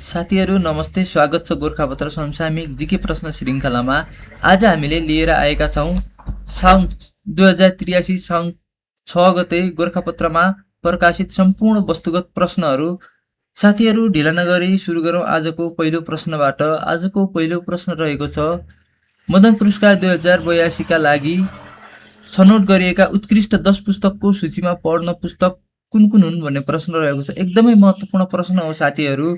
साथीहरू नमस्ते, स्वागत छ गोरखापत्र समसामयिक जीके प्रश्न श्रृङ्खलामा। आज हामीले लिएर आएका छौँ साउन 2083 साउन 6 गते गोरखापत्रमा प्रकाशित सम्पूर्ण वस्तुगत प्रश्नहरू। साथीहरू ढिला नगरी सुरु गरौँ आजको पहिलो प्रश्नबाट। आजको पहिलो प्रश्न रहेको छ, मदन पुरस्कार 2082 का लागि छनौट गरिएका उत्कृष्ट 10 पुस्तकको सूचीमा पढ्न पुस्तक कुन कुन हुन् भन्ने प्रश्न रहेको छ। एकदमै महत्त्वपूर्ण प्रश्न हो साथीहरू।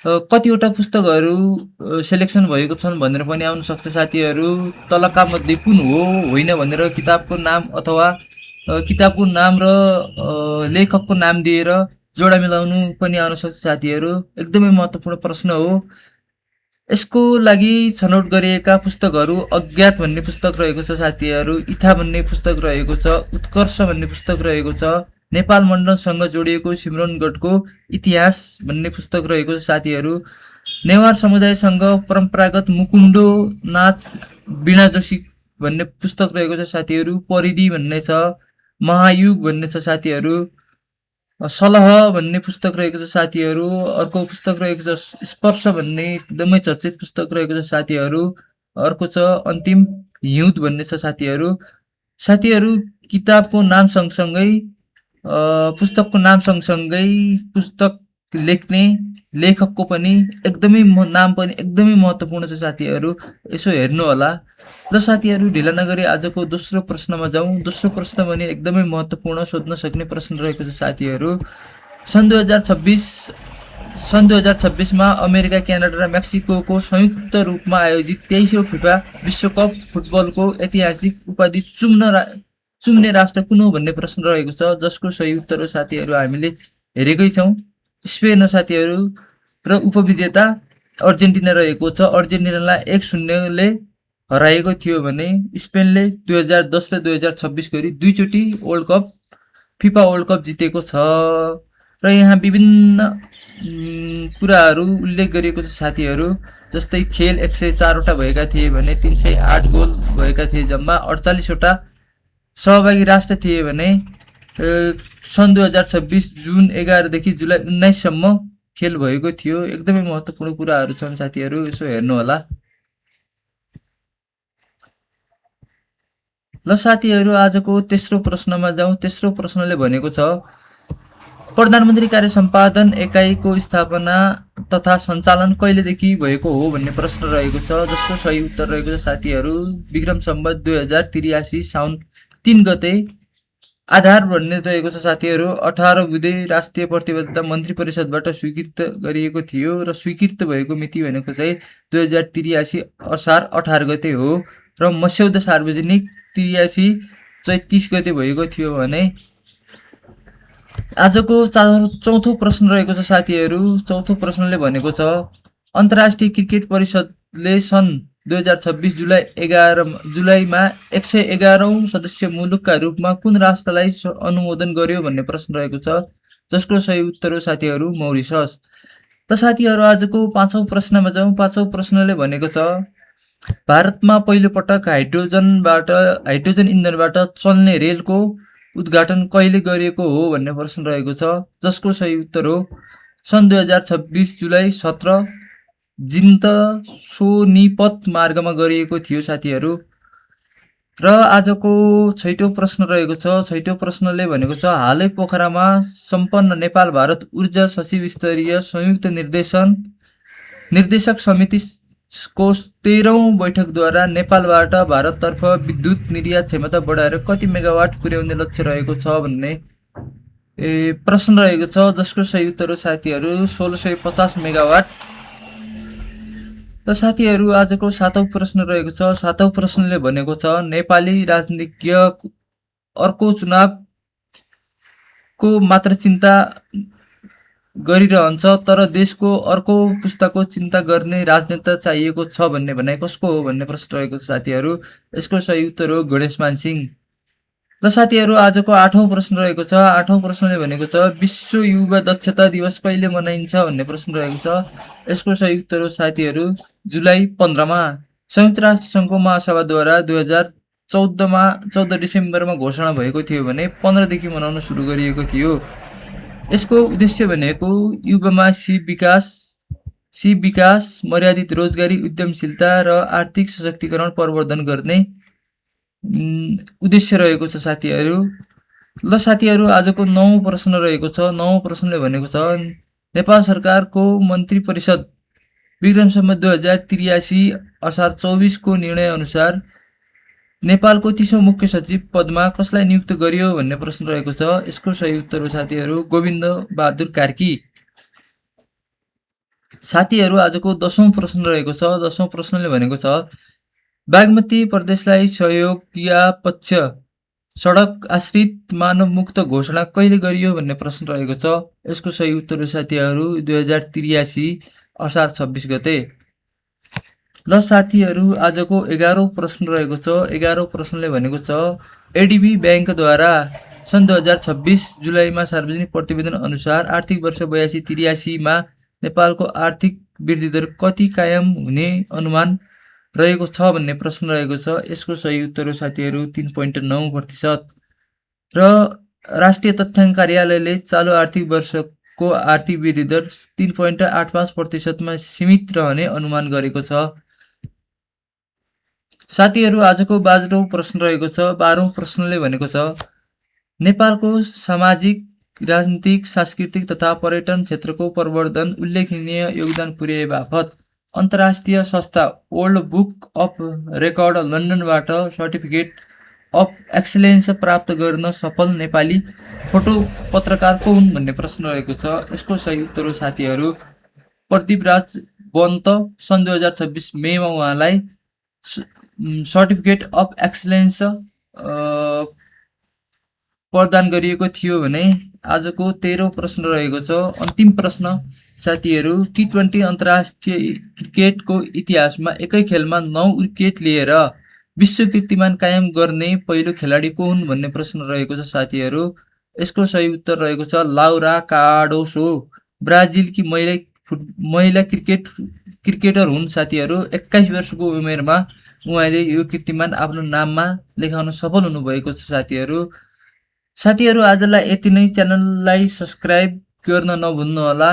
कतिवटा पुस्तकहरू सेलेक्सन भएको छन् भनेर पनि आउन सक्छ साथीहरू। तलका मध्ये कुन हो होइन भनेर किताबको नाम अथवा किताबको नाम र लेखकको नाम दिएर जोडा मिलाउनु पनि आउन सक्छ साथीहरू। एकदमै महत्त्वपूर्ण प्रश्न हो। यसको लागि छनौट गरिएका पुस्तकहरू अज्ञात भन्ने पुस्तक रहेको छ साथीहरू, इथा भन्ने पुस्तक रहेको छ, उत्कर्ष भन्ने पुस्तक रहेको छ, नेपाल मण्डलसँग जोडिएको सिमरनगढको इतिहास भन्ने पुस्तक रहेको छ साथीहरू, नेवार समुदायसँग परम्परागत मुकुन्डो नाच वीणा जोशी भन्ने पुस्तक रहेको छ साथीहरू, परिधि भन्ने छ, महायुग भन्ने छ साथीहरू, सलह भन्ने पुस्तक रहेको छ साथीहरू, अर्को पुस्तक रहेको छ स्पर्श भन्ने एकदमै चर्चित पुस्तक रहेको छ साथीहरू, अर्को छ अन्तिम हिउँद भन्ने छ साथीहरू। साथीहरू किताबको नाम सँगसँगै पुस्तकको नाम सँगसँगै पुस्तक लेख्ने लेखकको पनि एकदमै नाम पनि एकदमै महत्त्वपूर्ण छ साथीहरू, यसो हेर्नु होला। र साथीहरू ढिला नगरी आजको दोस्रो प्रश्नमा जाउँ। दोस्रो प्रश्न पनि एकदमै महत्त्वपूर्ण सोध्न सक्ने प्रश्न रहेको छ साथीहरू। सन् 2026मा अमेरिका, क्यानाडा र मेक्सिकोको संयुक्त रूपमा आयोजित 23औं फिफा विश्वकप फुटबलको ऐतिहासिक उपाधि चुम्ने राष्ट्र कुन हो भन्ने प्रश्न रहेको छ, जसको सही उत्तर हो साथीहरू हामीले हेरेकै छौँ, स्पेन हो साथीहरू। र उपविजेता अर्जेन्टिना रहेको छ। अर्जेन्टिनालाई 1-0 ले हराएको थियो भने स्पेनले 2010 र 2026 गरी दुईचोटि फिफा वर्ल्ड कप जितेको छ। र यहाँ विभिन्न कुराहरू उल्लेख गरिएको छ साथीहरू, जस्तै खेल 104वटा भएका थिए भने 308 गोल भएका थिए, जम्मा 48वटा सहभागी राष्ट्र थिए भने सन् 2026 जुन 11 देखि जुलाई 19 सम्म खेल भएको थियो। एकदमै महत्त्वपूर्ण कुराहरू छन् साथीहरू, यसो हेर्नु होला। ल साथीहरू आजको तेस्रो प्रश्नमा जाउँ। तेस्रो प्रश्नले भनेको छ, प्रधानमन्त्री कार्य सम्पादन एकाइको स्थापना तथा सञ्चालन कहिलेदेखि भएको हो भन्ने प्रश्न रहेको छ, जसको सही उत्तर रहेको छ साथीहरू विक्रम सम्वत 2083 साउन 3 गते। आधार भन्ने रहेको छ साथीहरू 18 बुँदे राष्ट्रिय प्रतिबद्धता मन्त्री परिषदबाट स्वीकृत गरिएको थियो र स्वीकृत भएको मिति भनेको चाहिँ 2083 असार 18 गते हो र मस्यौदा सार्वजनिक 83 34 गते भएको थियो भने। आजको चौथो प्रश्न रहेको छ साथीहरू। चौथो प्रश्नले भनेको छ, अन्तर्राष्ट्रिय क्रिकेट परिषदले सन् 2026 जुलाईमा 111औं सदस्य मुलुकका रूपमा कुन राष्ट्रलाई अनुमोदन गर्यो भन्ने प्रश्न रहेको छ, जसको सही उत्तर हो साथीहरू मौरिसस। त साथीहरू आजको पाँचौं प्रश्नमा जाउँ। पाँचौं प्रश्नले भनेको छ, भारतमा पहिलो पटक हाइड्रोजन इन्धनबाट चल्ने रेलको उद्घाटन कहिले गरिएको हो भन्ने प्रश्न रहेको छ, जसको सही उत्तर हो सन् 2026 जुलाई 17 जिन्त सोनिपत मार्गमा गरिएको थियो साथीहरू। र आजको छैटौं प्रश्न रहेको छ। छैटौं प्रश्नले भनेको छ, हालै पोखरामा सम्पन्न नेपाल भारत ऊर्जा सचिव स्तरीय संयुक्त निर्देशक समितिको 13औं बैठकद्वारा नेपालबाट भारततर्फ विद्युत निर्यात क्षमता बढाएर कति मेगावाट पुर्याउने लक्ष्य रहेको छ भन्ने प्रश्न रहेको छ, जसको सही उत्तर हो साथीहरू 1650 मेगावाट। त साथीहरू आजको सातौं प्रश्न रहेको छ। सातौं प्रश्नले भनेको छ, नेपाली राजनीतिज्ञ अर्को चुनावको मात्र चिन्ता गरिरहन्छ, तर देशको अर्को पुस्ताको चिन्ता गर्ने राजनेता चाहिएको छ भन्ने भनाइ कसको हो भन्ने प्रश्न रहेको छ साथीहरू। यसको सही उत्तर हो गणेशमान सिंह। र साथीहरू आजको आठौं प्रश्न रहेको छ। आठौं प्रश्नले भनेको छ, विश्व युवा दक्षता दिवस कहिले मनाइन्छ भन्ने प्रश्न रहेको छ। यसको सही उत्तर हो साथीहरू जुलाई 15मा। संयुक्त राष्ट्र सङ्घको महासभाद्वारा 2014 डिसेम्बरमा घोषणा भएको थियो भने 15 देखि मनाउन सुरु गरिएको थियो। यसको उद्देश्य भनेको युवामा विकास सी विकास, मर्यादित रोजगारी, उद्यमशीलता र आर्थिक सशक्तिकरण प्रवर्धन गर्ने उद्देश्य रहेको छ साथीहरू। ल साथीहरू, आजको 9औं प्रश्न रहेको छ। 9औं प्रश्नले भनेको छ नेपाल सरकारको मन्त्री परिषद विक्रमसम्म 2083 असार 24 को निर्णय अनुसार नेपालको 30औं मुख्य सचिव पदमा कसलाई नियुक्त गरियो भन्ने प्रश्न रहेको छ। यसको सही उत्तर हो साथीहरू गोविन्द बहादुर कार्की। साथीहरू, आजको 10औं प्रश्न रहेको छ। 10औं प्रश्नले भनेको छ बागमती प्रदेशलाई सहयोग या पक्ष सडक आश्रित मानव मुक्त घोषणा कहिले गरियो भन्ने प्रश्न रहेको छ। यसको सही उत्तर हो साथीहरू 2083 असार 26 गते। ल साथीहरू, आजको 11औं प्रश्न रहेको छ। 11औं प्रश्नले भनेको छ एडिबी ब्याङ्कद्वारा सन् 2026 जुलाईमा सार्वजनिक प्रतिवेदन अनुसार आर्थिक वर्ष 82-83 मा नेपालको आर्थिक वृद्धि दर कति कायम हुने अनुमान रहेको छ भन्ने प्रश्न रहेको छ। यसको सही उत्तर हो साथीहरू 3.9%। र राष्ट्रिय तथ्याङ्क कार्यालयले चालु आर्थिक वर्षको आर्थिक वृद्धि दर 3.85%मा सीमित रहने अनुमान गरेको छ। साथीहरू, आजको 12औं प्रश्न रहेको छ। 12औं प्रश्नले भनेको छ नेपालको सामाजिक, राजनीतिक, सांस्कृतिक तथा पर्यटन क्षेत्रको प्रवर्धन उल्लेखनीय योगदान पुर्याए बापत अन्तर्राष्ट्रिय संस्था वर्ल्ड बुक अफ रेकर्ड लन्डनबाट सर्टिफिकेट अफ एक्सलेन्स प्राप्त गर्न सफल नेपाली फोटो पत्रकार को हुन् भन्ने प्रश्न रहेको छ। यसको सही उत्तर हो साथीहरू प्रदीप राज बन्त। सन् 2026 मेमा उहाँलाई सर्टिफिकेट अफ एक्सलेन्स प्रदान गरिएको थियो भने आजको 13औं प्रश्न रहेको छ। अन्तिम प्रश्न साथीहरू T20 अन्तर्राष्ट्रिय क्रिकेटको इतिहासमा एकै खेलमा 9 विकेट लिएर विश्व कीर्तिमान कायम गर्ने पहिलो खेलाडी को हुन् भन्ने प्रश्न रहेको छ साथीहरू। यसको सही उत्तर रहेको छ लाउरा कार्डोसो। ब्राजिलकी महिला क्रिकेटर हुन् साथीहरू। 21 वर्षको उमेरमा उहाँले यो कीर्तिमान आफ्नो नाममा लेखाउन सफल हुनुभएको छ साथीहरू। साथीहरू, आजलाई यति नै। च्यानललाई सब्स्क्राइब गर्न नभुल्नुहोला।